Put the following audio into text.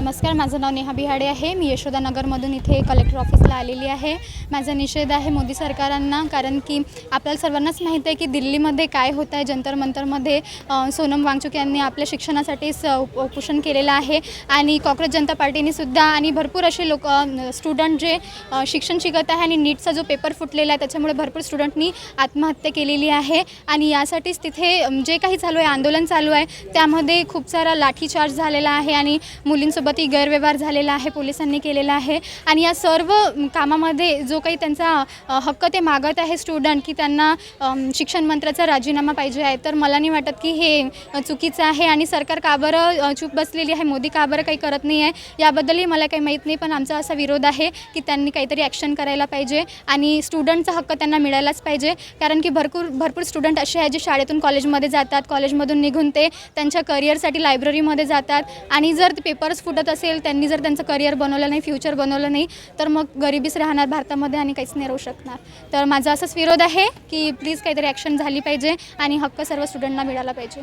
नमस्कार, माझं नाव नेहा बिहाडे आहे। मी यशोदानगरमधून इथे कलेक्टर ऑफिसला आलेली आहे। माझा निषेध आहे मोदी सरकारांना, कारण की आपल्याला सर्वांनाच माहीत आहे की दिल्लीमध्ये काय होत आहे। जंतर मंतरमध्ये सोनम वांगचुक यांनी आपल्या शिक्षणासाठी उपोषण केलेलं आहे आणि काँग्रेस जनता पार्टीने सुद्धा आणि भरपूर असे लोक स्टुडंट जे शिक्षण शिकत आहे आणि नीटचा जो पेपर फुटलेला आहे त्याच्यामुळे भरपूर स्टुडंटनी आत्महत्या केलेली आहे आणि यासाठीच तिथे जे काही चालू आहे, आंदोलन चालू आहे, त्यामध्ये खूप सारा लाठीचार्ज झालेला आहे आणि मुलींसोबतही गैरव्यवहार झालेला आहे, पोलिसांनी केलेला आहे। आणि या सर्व कामामध्ये जो काही त्यांचा हक्क ते मागत आहे स्टुडंट की त्यांना शिक्षण मंत्र्याचा राजीनामा पाहिजे आहे, तर मला नाही वाटत की हे चुकीचं आहे आणि सरकार का बरं चूप बसलेली आहे, मोदी का बरं काही करत नाही आहे याबद्दलही मला काही माहीत नाही। पण आमचा असा विरोध आहे की त्यांनी काहीतरी ॲक्शन करायला पाहिजे आणि स्टुडंटचा हक्क त्यांना मिळायलाच पाहिजे, कारण की भरपूर स्टुडंट असे आहेत जे शाळेतून कॉलेजमध्ये जातात, कॉलेजमधून निघून ते त्यांच्या करिअरसाठी लायब्ररीमध्ये जातात आणि जर ते पेपर्स फुटत असेल, त्यांनी जर त्यांचं करिअर बनवलं नाही, फ्युचर बनवलं नाही, तर मग गरिबीच राहणार भारतामध्ये आणि काहीच नाही राहू शकणार। तर माझा असाच विरोध आहे की प्लीज काहीतरी ॲक्शन झाली पाहिजे आणि हक्क सर्व स्टुडंटना मिळाला पाहिजे।